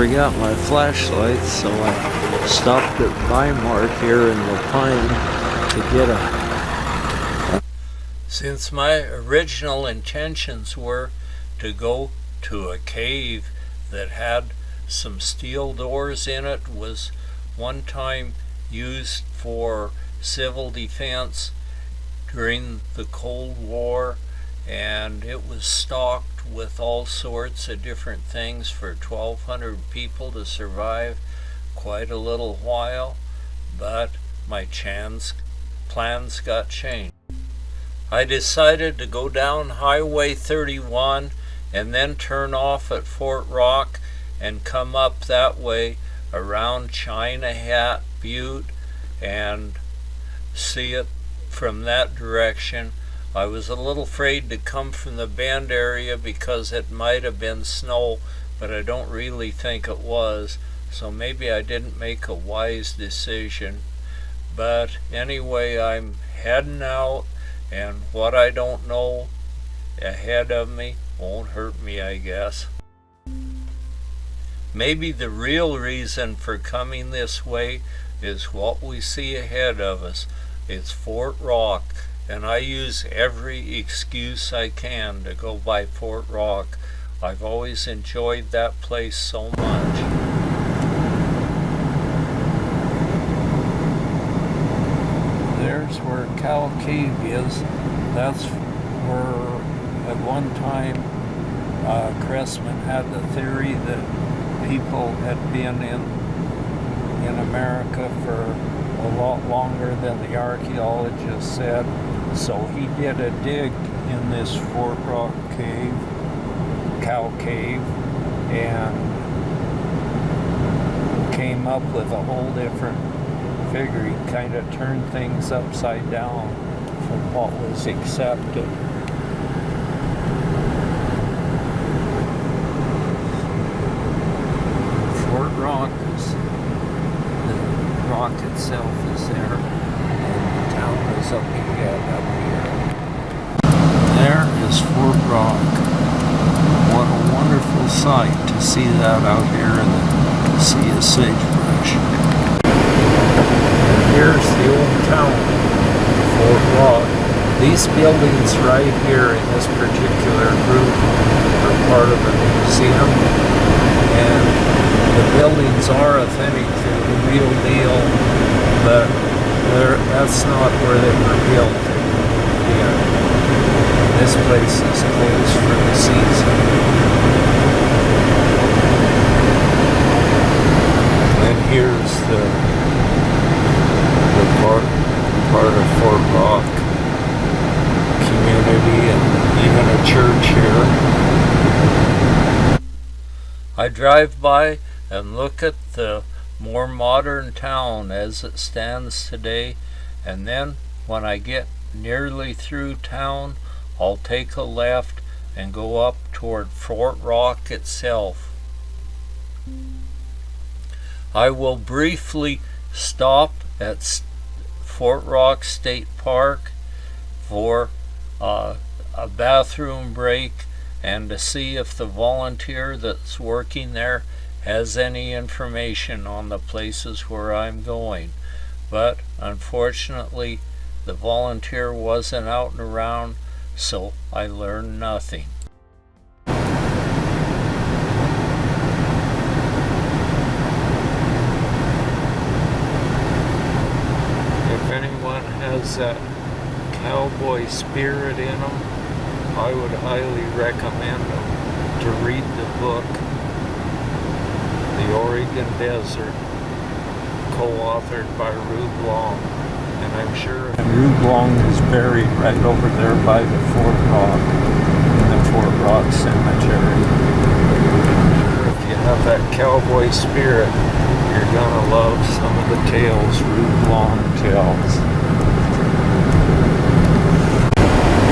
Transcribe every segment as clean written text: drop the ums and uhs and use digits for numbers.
forgot my flashlight, so I stopped at Weimar here in La Pine to get a... Since my original intentions were to go to a cave that had some steel doors in it, was one time used for civil defense during the Cold War, and it was stocked with all sorts of different things for 1,200 people to survive quite a little while, but my plans got changed. I decided to go down Highway 31 and then turn off at Fort Rock and come up that way around China Hat Butte and see it from that direction. I was a little afraid to come from the Bend area because it might have been snow, but I don't really think it was, so maybe I didn't make a wise decision. But anyway, I'm heading out, and what I don't know ahead of me won't hurt me, I guess. Maybe the real reason for coming this way is what we see ahead of us. It's Fort Rock, and I use every excuse I can to go by Fort Rock. I've always enjoyed that place so much. There's where Cow Cave is. That's where at one time Cressman had the theory that people had been in America for a lot longer than the archaeologists said. So he did a dig in this Fort Rock cave, Cow Cave, and came up with a whole different figure. He kind of turned things upside down from what was accepted. Fort Rock is, the rock itself is there, and the town is up ahead up here. There is Fort Rock. What a wonderful sight to see that out here in the sea of sagebrush. And here's the old town, Fort Rock. These buildings right here in this particular group are part of the museum, and the buildings are authentic to the real deal, but that's not where they were built. This place is closed for the season. And here's the part of Fort Rock community, and even a church here. I drive by and look at the more modern town as it stands today, and then when I get nearly through town, I'll take a left and go up toward Fort Rock itself. I will briefly stop at Fort Rock State Park for a bathroom break and to see if the volunteer that's working there has any information on the places where I'm going. But unfortunately, the volunteer wasn't out and around, so I learned nothing. If anyone has that cowboy spirit in them, I would highly recommend them to read the book, The Oregon Desert, co-authored by Rube Long. And I'm sure Rube Long is buried right over there by the Fort Rock, in the Fort Rock Cemetery. If you have that cowboy spirit, you're gonna love some of the tales Rube Long tells.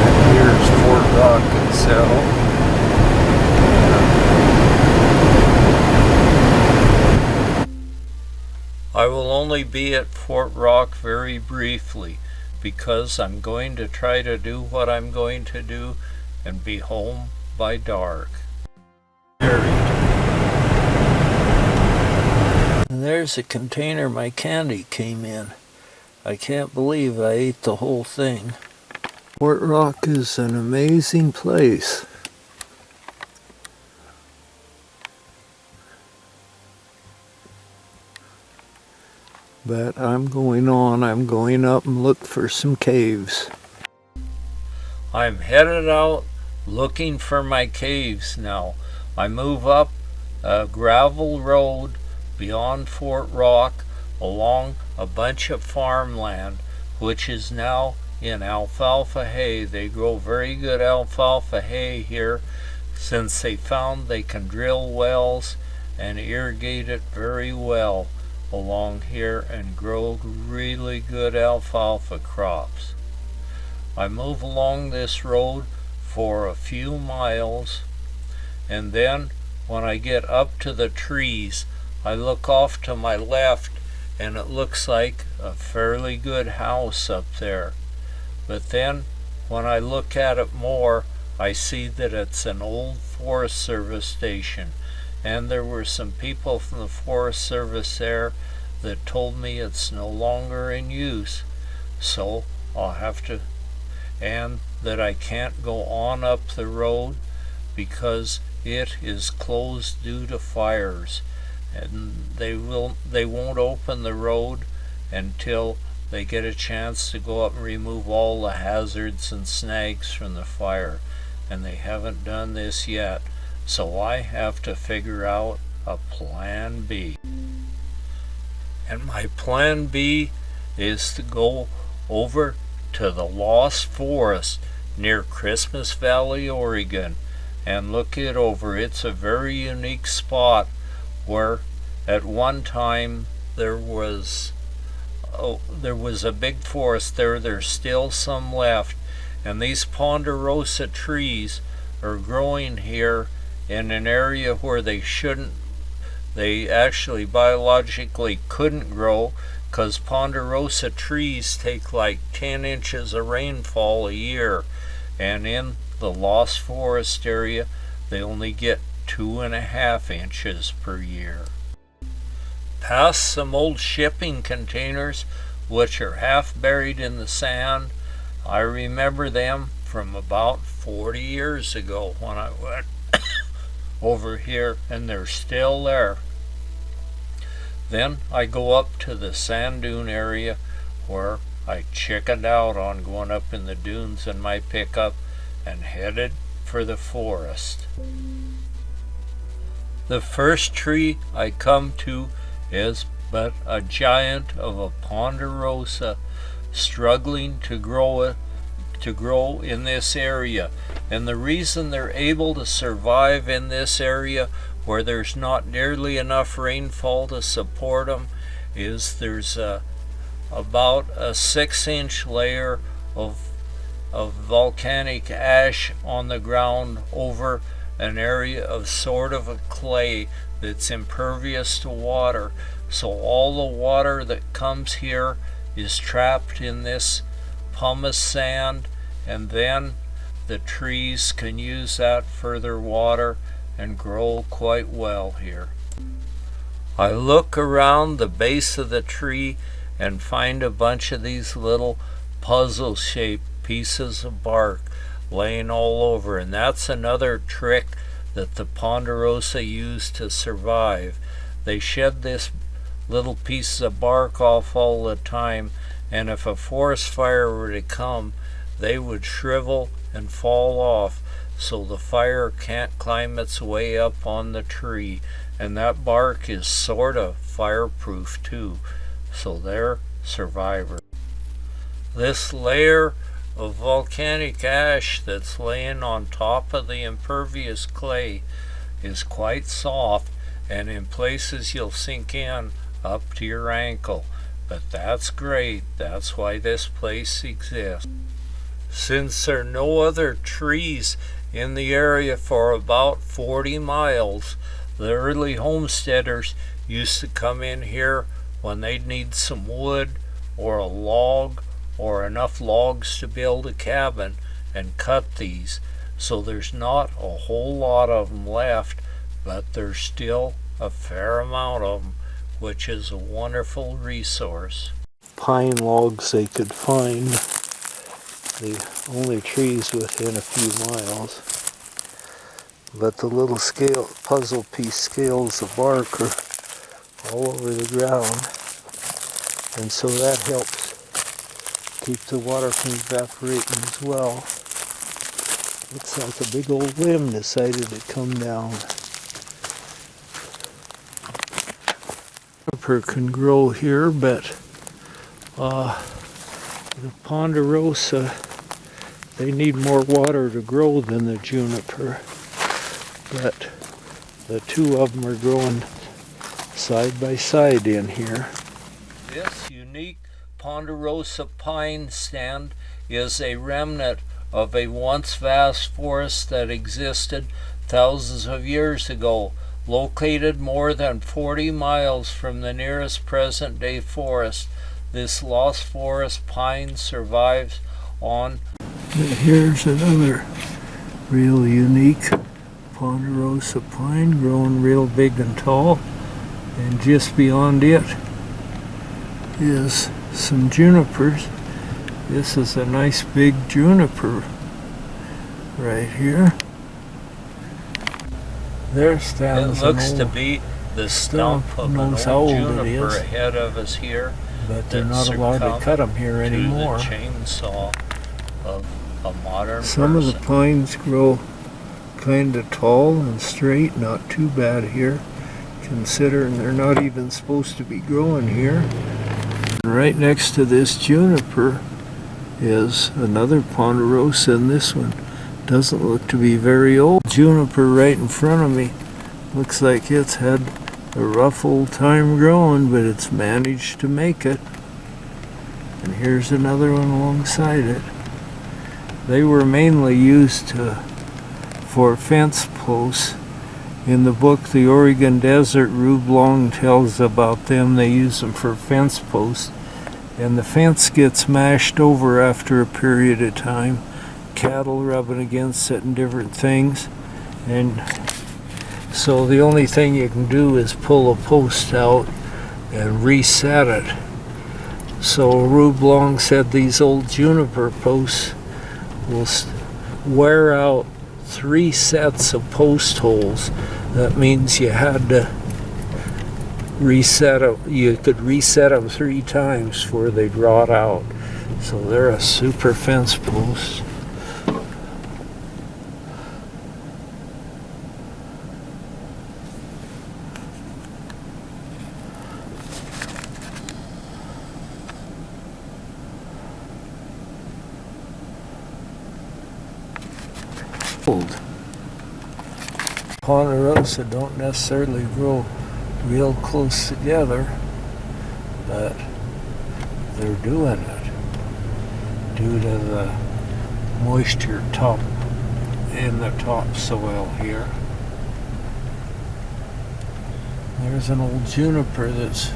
And here's Fort Rock itself. I will only be at Fort Rock very briefly because I'm going to try to do what I'm going to do and be home by dark. there's a container my candy came in. I can't believe I ate the whole thing. Fort Rock is an amazing place. But I'm going up and look for some caves. I'm headed out looking for my caves now. I move up a gravel road beyond Fort Rock along a bunch of farmland, which is now in alfalfa hay. They grow very good alfalfa hay here since they found they can drill wells and irrigate it very well along here and grow really good alfalfa crops. I move along this road for a few miles, and then when I get up to the trees, I look off to my left and it looks like a fairly good house up there. But then when I look at it more, I see that it's an old Forest Service station, and there were some people from the Forest Service there that told me it's no longer in use, so I'll have to, and that I can't go on up the road because it is closed due to fires, and they won't open the road until they get a chance to go up and remove all the hazards and snags from the fire, and they haven't done this yet, so I have to figure out a plan B. And my plan B is to go over to the Lost Forest near Christmas Valley, Oregon, and look it over. It's a very unique spot where at one time there was a big forest there. There's still some left, and these ponderosa trees are growing here in an area where they actually biologically couldn't grow, because ponderosa trees take like 10 inches of rainfall a year, and in the Lost Forest area they only get 2.5 inches per year. Past some old shipping containers which are half buried in the sand. I remember them from about 40 years ago when I went over here, and they're still there. Then I go up to the sand dune area where I chickened out on going up in the dunes in my pickup and headed for the forest. The first tree I come to is but a giant of a ponderosa struggling to grow in this area. And the reason they're able to survive in this area where there's not nearly enough rainfall to support them is there's about a 6-inch layer of volcanic ash on the ground over an area of sort of a clay that's impervious to water. So all the water that comes here is trapped in this pumice sand, and then the trees can use that further water and grow quite well here. I look around the base of the tree and find a bunch of these little puzzle-shaped pieces of bark laying all over, and that's another trick that the ponderosa use to survive. They shed this little pieces of bark off all the time, and if a forest fire were to come, they would shrivel and fall off, so the fire can't climb its way up on the tree. And that bark is sort of fireproof too, so they're survivors. This layer of volcanic ash that's laying on top of the impervious clay is quite soft, and in places you'll sink in up to your ankle. But that's great. That's why this place exists. Since there are no other trees in the area for about 40 miles, the early homesteaders used to come in here when they'd need some wood or a log or enough logs to build a cabin and cut these. So there's not a whole lot of them left, but there's still a fair amount of them which is a wonderful resource. Pine logs they could find, the only trees within a few miles. But the little scale, puzzle piece scales of bark are all over the ground. And so that helps keep the water from evaporating as well. Looks like a big old limb decided to come down. Juniper can grow here, but the ponderosa, they need more water to grow than the juniper. But the two of them are growing side by side in here. This unique ponderosa pine stand is a remnant of a once vast forest that existed thousands of years ago, located more than 40 miles from the nearest present-day forest. This lost forest pine survives on. Here's another real unique ponderosa pine growing real big and tall, and just beyond it is some junipers. This is a nice big juniper right here. There stands it looks to be the stump of an old juniper ahead of us here, but they're not allowed to cut them here anymore. The chainsaw of a modern Some of the pines grow kind of tall and straight, not too bad here, considering they're not even supposed to be growing here. Right next to this juniper is another ponderosa, and this one doesn't look to be very old. Juniper right in front of me looks like it's had a rough old time growing, but it's managed to make it. And here's another one alongside it. They were mainly used for fence posts. In the book The Oregon Desert, Rube Long tells about them. They use them for fence posts, and the fence gets mashed over after a period of time, cattle rubbing against it and different things, and so the only thing you can do is pull a post out and reset it. So Rube Long said these old juniper posts will wear out 3 sets of post holes. That means you had to reset them. You could reset them 3 times before they'd rot out. So they're a super fence post. Ponderosa don't necessarily grow real close together, but they're doing it due to the moisture in the topsoil here. There's an old juniper that's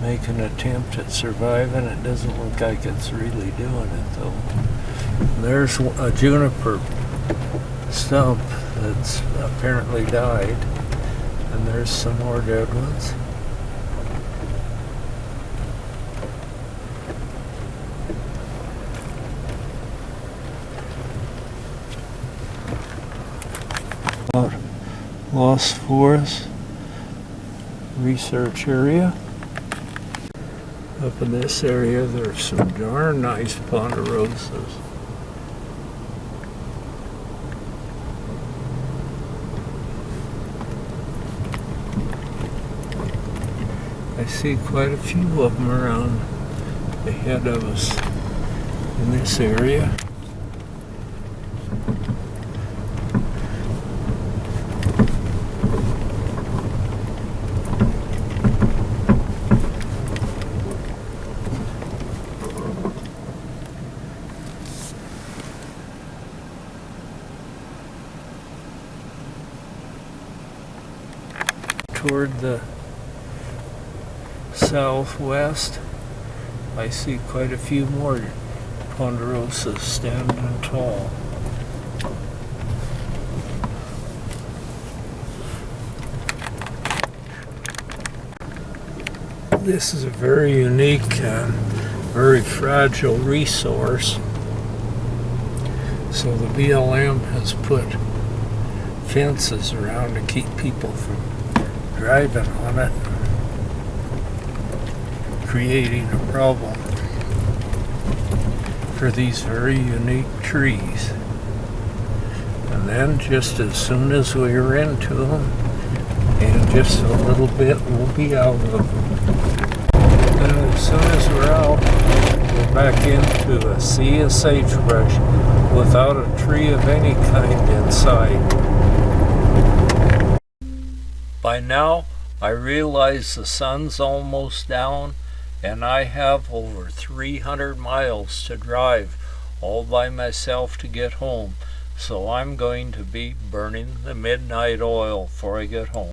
making an attempt at surviving. It doesn't look like it's really doing it though. There's a juniper stump that's apparently died, and there's some more dead ones. Lost Forest research area. Up in this area there's some darn nice ponderosas. I see quite a few of them around ahead of us in this area. Toward the southwest, I see quite a few more ponderosas standing tall. This is a very unique and very fragile resource. So the BLM has put fences around to keep people from driving on it, creating a problem for these very unique trees. And then just as soon as we are into them, in just a little bit we'll be out of them. And as soon as we're out, we're back into a sea of sagebrush without a tree of any kind inside. By now, I realize the sun's almost down, and I have over 300 miles to drive all by myself to get home. So I'm going to be burning the midnight oil before I get home.